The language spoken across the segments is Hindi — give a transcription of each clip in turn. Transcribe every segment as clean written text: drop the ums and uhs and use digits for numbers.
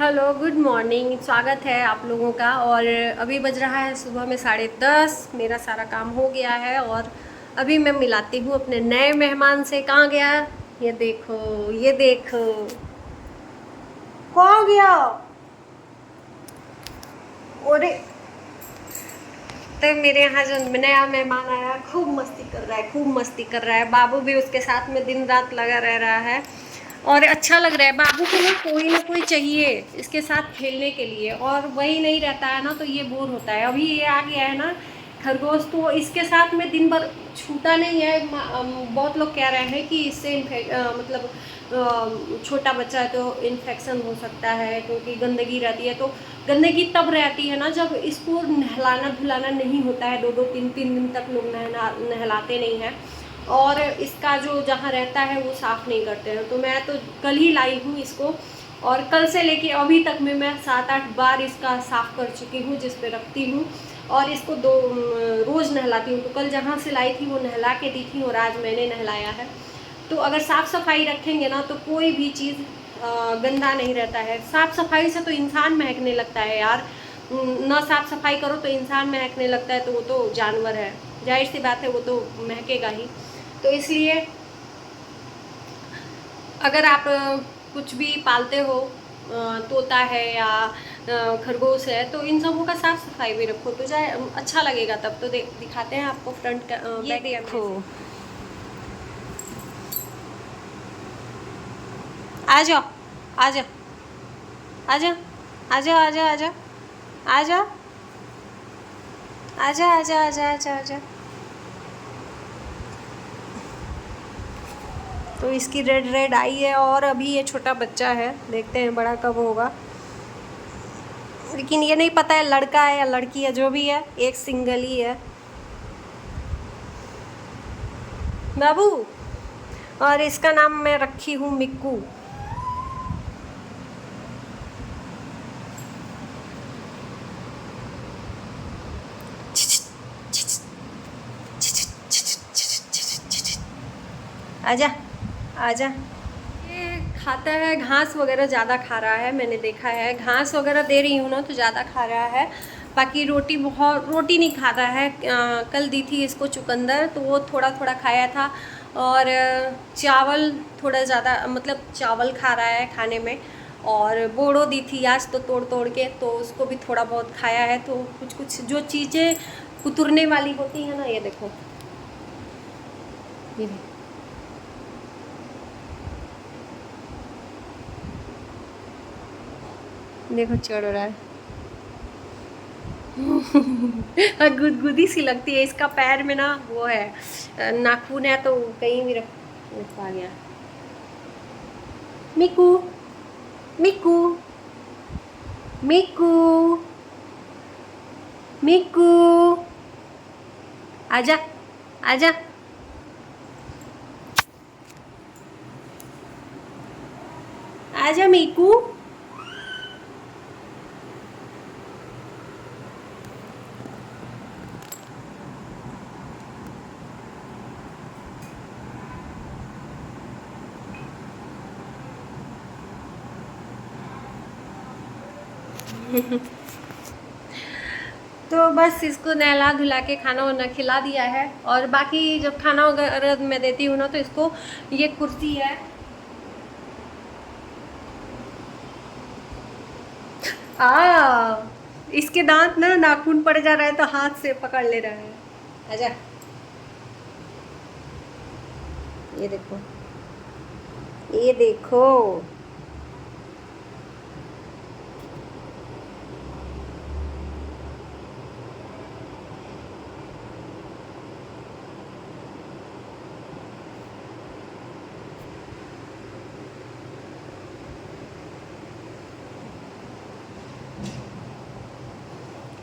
Hello, good morning. स्वागत है आप लोगों का। और अभी बज रहा है सुबह में 10:30। मेरा सारा काम हो गया है और अभी मैं मिलाती हूँ अपने नए मेहमान से। कहाँ गया? ये देखो, ये देखो, कहाँ गया? अरे, तो मेरे यहाँ जो नया मेहमान आया खूब मस्ती कर रहा है, खूब मस्ती कर रहा है। बाबू भी उसके साथ में दिन रात लगा रह रहा है और अच्छा लग रहा है। बाबू को ना कोई चाहिए इसके साथ खेलने के लिए, और वही नहीं रहता है ना तो ये बोर होता है। अभी ये आ गया है ना खरगोश, तो इसके साथ में दिन भर छूटा नहीं है। बहुत लोग कह रहे हैं कि इससे मतलब छोटा बच्चा है तो इन्फेक्शन हो सकता है, क्योंकि गंदगी रहती है। तो गंदगी तब रहती है ना जब इसको नहलाना धुलाना नहीं होता है। 2-2 3-3 दिन तक लोग नहलाते नहीं हैं और इसका जो जहाँ रहता है वो साफ़ नहीं करते हैं। तो मैं तो कल ही लाई हूँ इसको, और कल से लेके अभी तक में मैं 7-8 बार इसका साफ़ कर चुकी हूँ, जिस पे रखती हूँ। और इसको रोज़ नहलाती हूँ। तो कल जहाँ से लाई थी वो नहला के दी थी और आज मैंने नहलाया है। तो अगर साफ़ सफाई रखेंगे ना तो कोई भी चीज़ गंदा नहीं रहता है। साफ़ सफाई से तो इंसान महकने लगता है यार। ना साफ़ सफाई करो तो इंसान महकने लगता है, तो वो तो जानवर है, जाहिर सी बात है, वो तो महकेगा ही। तो इसलिए अगर आप कुछ भी पालते हो, तोता है या खरगोश है, तो इन सबों का साफ सफाई भी रखो तो जाए अच्छा लगेगा। तब तो दिखाते हैं आपको फ्रंट का ये देखो। आ जाओ, आ जाओ, आ जाओ, आ जाओ, आ जाओ, आ जाओ, आ जाओ, आ जाओ, आ जाओ, आ जाओ, आ जाओ, आ जाओ। तो इसकी रेड रेड आई है और अभी ये छोटा बच्चा है, देखते हैं बड़ा कब होगा। लेकिन ये नहीं पता है लड़का है या लड़की है, जो भी है एक सिंगल ही है बाबू। और इसका नाम मैं रखी हूँ मिक्कू। आजा, आजा। ये खाता है घास वगैरह, ज़्यादा खा रहा है। मैंने देखा है घास वगैरह दे रही हूँ ना तो ज़्यादा खा रहा है। बाकी रोटी नहीं खाता है। कल दी थी इसको चुकंदर तो वो थोड़ा थोड़ा खाया था। और चावल थोड़ा ज़्यादा, मतलब चावल खा रहा है खाने में। और बोड़ो दी थी आज तो तोड़ तोड़ के, तो उसको भी थोड़ा बहुत खाया है। तो कुछ कुछ जो चीज़ें कुतरने वाली होती हैं ना, ये देखो, ये देखो चढ़ रहा है। गुदगुदी सी लगती है। इसका पैर में ना वो है, नाखून है, तो कहीं भी रख पा गया। मिकू, मिकू, मिकू, मिकू, आजा, आजा, आजा मिकू। तो बस इसको नहला धुला के खाना वाना खिला दिया है। और बाकी जब खाना वगैरह मैं देती हूँ ना तो इसको ये कुर्सी है। इसके दांत ना नाखून पड़ जा रहा है तो हाथ से पकड़ ले रहा है। आजा, ये देखो, ये देखो।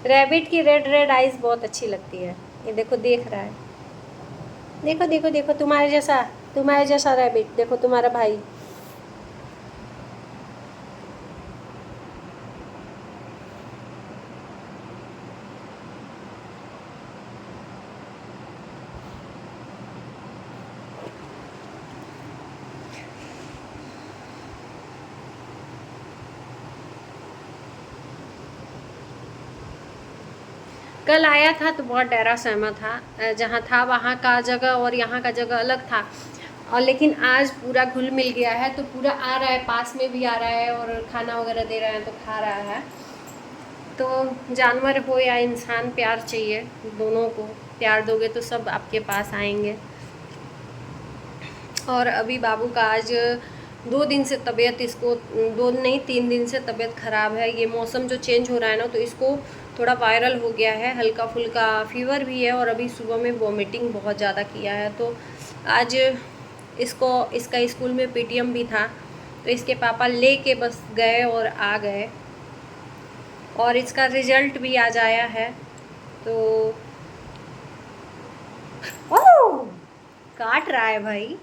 रैबिट की रेड रेड आइज बहुत अच्छी लगती है। ये देखो, देख रहा है। देखो देखो देखो, तुम्हारे जैसा रैबिट, देखो तुम्हारा भाई। कल आया था तो बहुत डरा सहमा था, जहाँ था वहाँ का जगह और यहाँ का जगह अलग था, और लेकिन आज पूरा घुल मिल गया है, तो पूरा आ रहा है, पास में भी आ रहा है और खाना वगैरह दे रहा है तो खा रहा है। तो जानवर हो या इंसान, प्यार चाहिए दोनों को, प्यार दोगे तो सब आपके पास आएंगे। और अभी बाबू का आज 2 दिन से तबीयत, इसको 2 नहीं 3 दिन से तबीयत ख़राब है। ये मौसम जो चेंज हो रहा है ना, तो इसको थोड़ा वायरल हो गया है, हल्का फुल्का फीवर भी है, और अभी सुबह में वॉमिटिंग बहुत ज़्यादा किया है। तो आज इसका स्कूल में पीटीएम भी था, तो इसके पापा ले के बस गए और आ गए, और इसका रिजल्ट भी आज आया है। तो ओह, काट रहा है भाई।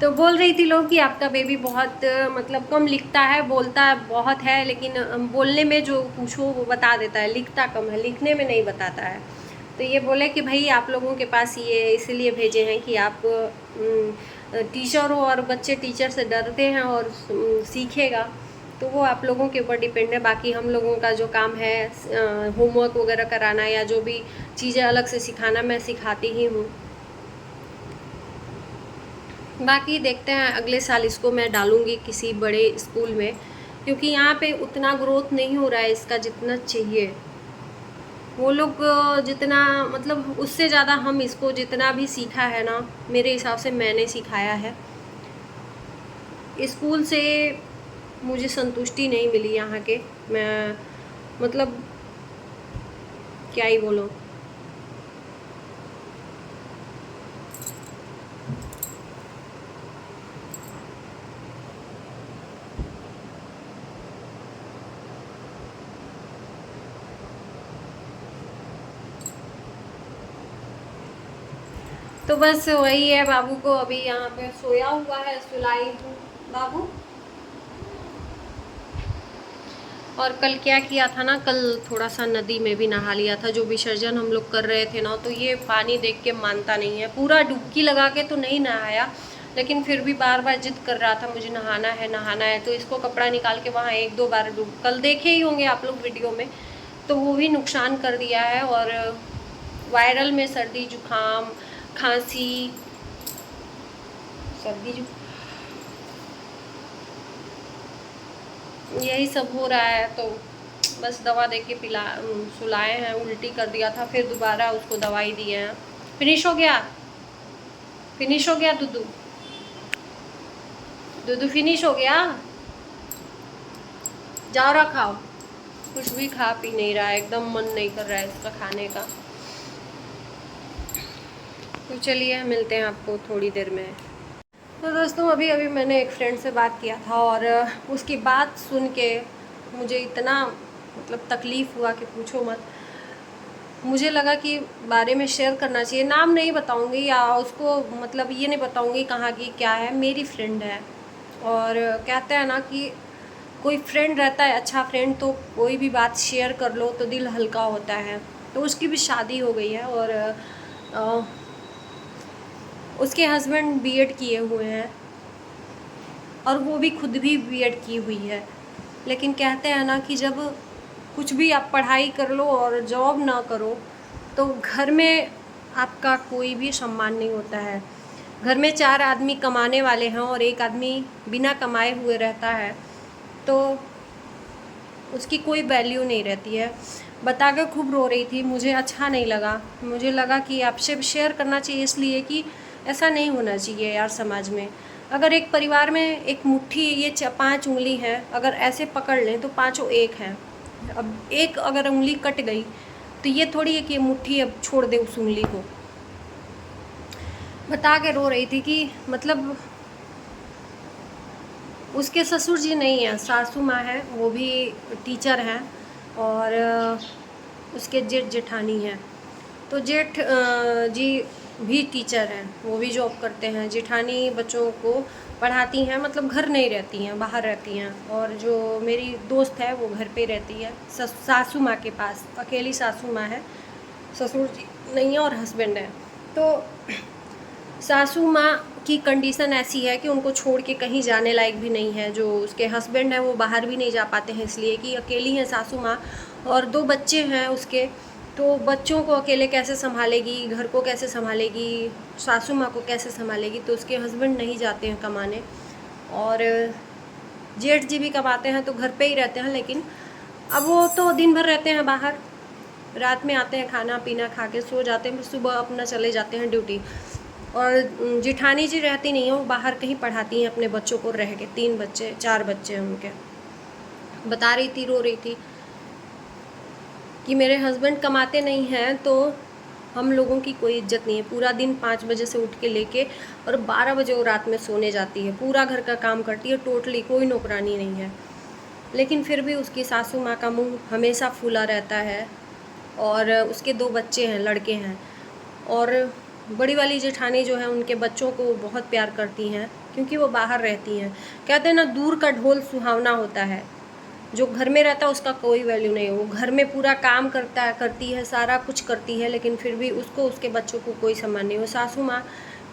तो बोल रही थी लोग कि आपका बेबी बहुत मतलब कम लिखता है, बोलता बहुत है, लेकिन बोलने में जो पूछो वो बता देता है, लिखता कम है, लिखने में नहीं बताता है। तो ये बोले कि भाई आप लोगों के पास ये इसलिए भेजे हैं कि आप टीचर हो, और बच्चे टीचर से डरते हैं और सीखेगा, तो वो आप लोगों के ऊपर डिपेंड है। बाकी हम लोगों का जो काम है होमवर्क वगैरह कराना या जो भी चीज़ें अलग से सिखाना, मैं सिखाती ही हूँ। बाकी देखते हैं, अगले साल इसको मैं डालूँगी किसी बड़े स्कूल में, क्योंकि यहाँ पे उतना ग्रोथ नहीं हो रहा है इसका जितना चाहिए। वो लोग जितना मतलब उससे ज़्यादा हम इसको जितना भी सीखा है ना, मेरे हिसाब से मैंने सिखाया है। स्कूल से मुझे संतुष्टि नहीं मिली यहाँ के, मैं मतलब क्या ही बोलूँ। तो बस वही है, बाबू को अभी यहाँ पे सोया हुआ है, सुलाई हूँ बाबू। और कल क्या किया था ना, कल थोड़ा सा नदी में भी नहा लिया था, जो विसर्जन हम लोग कर रहे थे ना, तो ये पानी देख के मानता नहीं है, पूरा डुबकी लगा के तो नहीं नहाया, लेकिन फिर भी बार बार जिद कर रहा था मुझे नहाना है नहाना है। तो इसको कपड़ा निकाल के वहाँ 1-2 बार कल देखे ही होंगे आप लोग वीडियो में, तो वो भी नुकसान कर दिया है। और वायरल में सर्दी जुकाम खांसी, सर्दी जुकाम यही सब हो रहा है, तो बस दवा दे के सुलाए हैं। उल्टी कर दिया था, फिर दोबारा उसको दवाई दिए हैं। फिनिश हो गया, फिनिश हो गया दुदू, दुदू फिनिश हो गया, जाओ रखाओ। कुछ भी खा पी नहीं रहा है, एकदम मन नहीं कर रहा है इसका खाने का। तो चलिए मिलते हैं आपको थोड़ी देर में। तो दोस्तों अभी मैंने एक फ्रेंड से बात किया था, और उसकी बात सुन के मुझे इतना मतलब तकलीफ़ हुआ कि पूछो मत। मुझे लगा कि बारे में शेयर करना चाहिए, नाम नहीं बताऊंगी या उसको मतलब ये नहीं बताऊंगी कहाँ की क्या है, मेरी फ्रेंड है। और कहते हैं ना कि कोई फ्रेंड रहता है अच्छा फ्रेंड, तो कोई भी बात शेयर कर लो तो दिल हल्का होता है। तो उसकी भी शादी हो गई है, और उसके हस्बैंड बीएड किए हुए हैं, और वो भी खुद भी बीएड की हुई है। लेकिन कहते हैं ना कि जब कुछ भी आप पढ़ाई कर लो और जॉब ना करो, तो घर में आपका कोई भी सम्मान नहीं होता है। घर में 4 आदमी कमाने वाले हैं और एक आदमी बिना कमाए हुए रहता है, तो उसकी कोई वैल्यू नहीं रहती है। बता कर खूब रो रही थी, मुझे अच्छा नहीं लगा। मुझे लगा कि आपसे शेयर करना चाहिए, इसलिए कि ऐसा नहीं होना चाहिए यार समाज में। अगर एक परिवार में एक मुट्ठी, ये 5 उंगली हैं, अगर ऐसे पकड़ लें तो पाँचों एक हैं। अब एक अगर उंगली कट गई तो ये थोड़ी है कि मुट्ठी अब छोड़ दे उस उंगली को। बता के रो रही थी कि मतलब उसके ससुर जी नहीं हैं, सासू माँ है, वो भी टीचर हैं, और उसके जेठ जेठानी हैं। तो जेठ जी भी टीचर हैं, वो भी जॉब करते हैं। जेठानी बच्चों को पढ़ाती हैं, मतलब घर नहीं रहती हैं, बाहर रहती हैं। और जो मेरी दोस्त है वो घर पे रहती है सासू माँ के पास, अकेली सासू माँ है, ससुर जी नहीं है और हस्बैंड है। तो सासू माँ की कंडीशन ऐसी है कि उनको छोड़ के कहीं जाने लायक भी नहीं है। जो उसके हस्बैंड हैं वो बाहर भी नहीं जा पाते हैं, इसलिए कि अकेली हैं सासू माँ, और 2 बच्चे हैं उसके। तो बच्चों को अकेले कैसे संभालेगी, घर को कैसे संभालेगी, सासू माँ को कैसे संभालेगी। तो उसके हस्बैंड नहीं जाते हैं कमाने, और जेठ जी भी कमाते हैं तो घर पे ही रहते हैं। लेकिन अब वो तो दिन भर रहते हैं बाहर, रात में आते हैं, खाना पीना खा के सो जाते हैं, फिर सुबह अपना चले जाते हैं ड्यूटी। और जिठानी जी रहती नहीं है, वो बाहर कहीं पढ़ाती हैं अपने बच्चों को रह के। 3 बच्चे 4 बच्चे हैं उनके। बता रही थी, रो रही थी कि मेरे हस्बैंड कमाते नहीं हैं तो हम लोगों की कोई इज्जत नहीं है। पूरा दिन 5 बजे से उठ के लेके और 12 बजे वो रात में सोने जाती है, पूरा घर का काम करती है, टोटली कोई नौकरानी नहीं है। लेकिन फिर भी उसकी सासू माँ का मुंह हमेशा फूला रहता है। और उसके 2 बच्चे हैं, लड़के हैं, और बड़ी वाली जेठानी जो है उनके बच्चों को बहुत प्यार करती हैं, क्योंकि वो बाहर रहती हैं। कहते हैं ना, दूर का ढोल सुहावना होता है। जो घर में रहता है उसका कोई वैल्यू नहीं है। वो घर में पूरा काम करती है, सारा कुछ करती है, लेकिन फिर भी उसको उसके बच्चों को कोई सम्मान नहीं। वो सासू माँ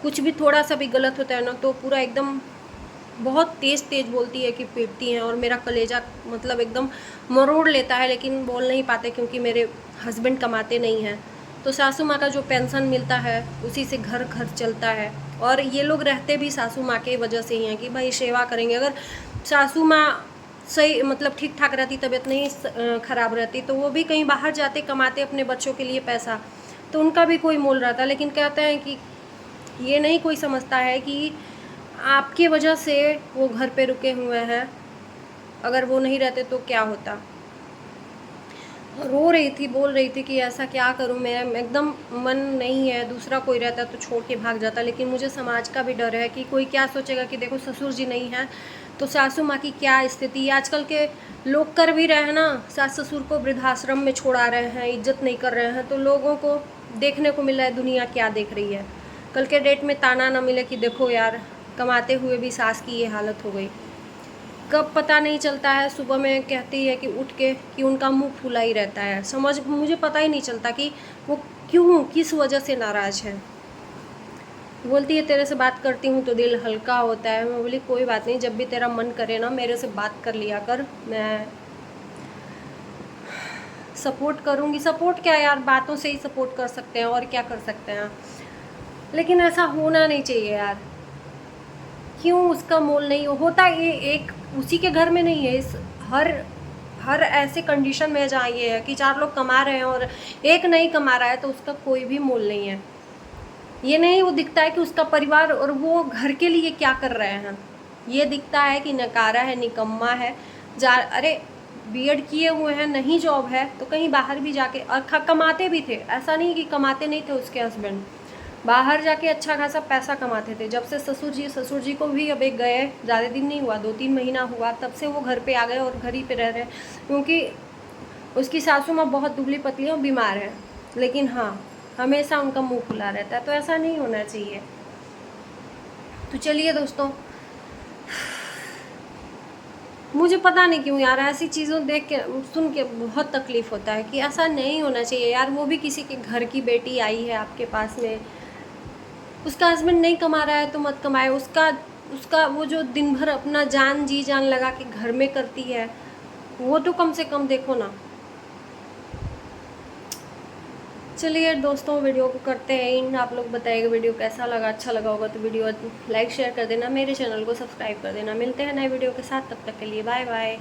कुछ भी थोड़ा सा भी गलत होता है ना तो पूरा एकदम बहुत तेज़ बोलती है कि पीटती हैं, और मेरा कलेजा मतलब एकदम मरोड़ लेता है। लेकिन बोल नहीं पाते क्योंकि मेरे हस्बैंड कमाते नहीं हैं। तो सासू माँ का जो पेंशन मिलता है उसी से घर खर्च चलता है। और ये लोग रहते भी सासू माँ के वजह से ही हैं कि भाई सेवा करेंगे। अगर सासू माँ सही मतलब ठीक ठाक रहती, तबीयत नहीं ख़राब रहती, तो वो भी कहीं बाहर जाते, कमाते अपने बच्चों के लिए पैसा, तो उनका भी कोई मोल रहता। लेकिन कहते हैं कि ये नहीं कोई समझता है कि आपकी वजह से वो घर पे रुके हुए हैं, अगर वो नहीं रहते तो क्या होता। रो रही थी, बोल रही थी कि ऐसा क्या करूं मैं, एकदम मन नहीं है, दूसरा कोई रहता तो छोड़ के भाग जाता। लेकिन मुझे समाज का भी डर है कि कोई क्या सोचेगा कि देखो ससुर जी नहीं है तो सासू माँ की क्या स्थिति। आजकल के लोग कर भी रहे हैं ना, सास ससुर को वृद्धाश्रम में छोड़ा रहे हैं, इज्जत नहीं कर रहे हैं। तो लोगों को देखने को मिल रहा है दुनिया क्या देख रही है। कल के डेट में ताना ना मिले कि देखो यार, कमाते हुए भी सास की ये हालत हो गई। कब पता नहीं चलता है। सुबह में कहती है कि उठ के कि उनका मुंह फूला ही रहता है, मुझे पता ही नहीं चलता कि वो क्यों, किस वजह से नाराज़ है। बोलती है तेरे से बात करती हूँ तो दिल हल्का होता है। मैं बोली कोई बात नहीं, जब भी तेरा मन करे ना मेरे से बात कर लिया कर, मैं सपोर्ट करूँगी। सपोर्ट क्या यार, बातों से ही सपोर्ट कर सकते हैं, और क्या कर सकते हैं। लेकिन ऐसा होना नहीं चाहिए यार। क्यों उसका मोल नहीं होता? ये एक उसी के घर में नहीं है, इस हर ऐसे कंडीशन में जहाँ ये है कि 4 लोग कमा रहे हैं और एक नहीं कमा रहा है तो उसका कोई भी मोल नहीं है। ये नहीं वो दिखता है कि उसका परिवार और वो घर के लिए क्या कर रहे हैं। ये दिखता है कि नकारा है, निकम्मा है। अरे बीएड किए हुए हैं, नहीं जॉब है तो कहीं बाहर भी जाके, और कमाते भी थे, ऐसा नहीं कि कमाते नहीं थे। उसके हस्बैंड बाहर जाके अच्छा खासा पैसा कमाते थे। जब से ससुर जी को भी अब एक गए, ज़्यादा दिन नहीं हुआ, 2-3 महीना हुआ, तब से वो घर पे आ गए और घर ही पे रह रहे हैं। क्योंकि उसकी सासू माँ बहुत दुबली पतली और बीमार है। लेकिन हाँ, हमेशा उनका मुंह खुला रहता है, तो ऐसा नहीं होना चाहिए। तो चलिए दोस्तों, मुझे पता नहीं क्यों यार ऐसी चीज़ों देख के सुन के बहुत तकलीफ़ होता है कि ऐसा नहीं होना चाहिए यार। वो भी किसी के घर की बेटी आई है आपके पास में, उसका हस्बैंड नहीं कमा रहा है तो मत कमाए। उसका वो जो दिन भर अपना जी जान लगा के घर में करती है, वो तो कम से कम देखो ना। चलिए दोस्तों, वीडियो को करते हैं इन। आप लोग बताइएगा वीडियो कैसा लगा। अच्छा लगा होगा तो वीडियो लाइक शेयर कर देना, मेरे चैनल को सब्सक्राइब कर देना। मिलते हैं नए वीडियो के साथ, तब तक के लिए बाय बाय।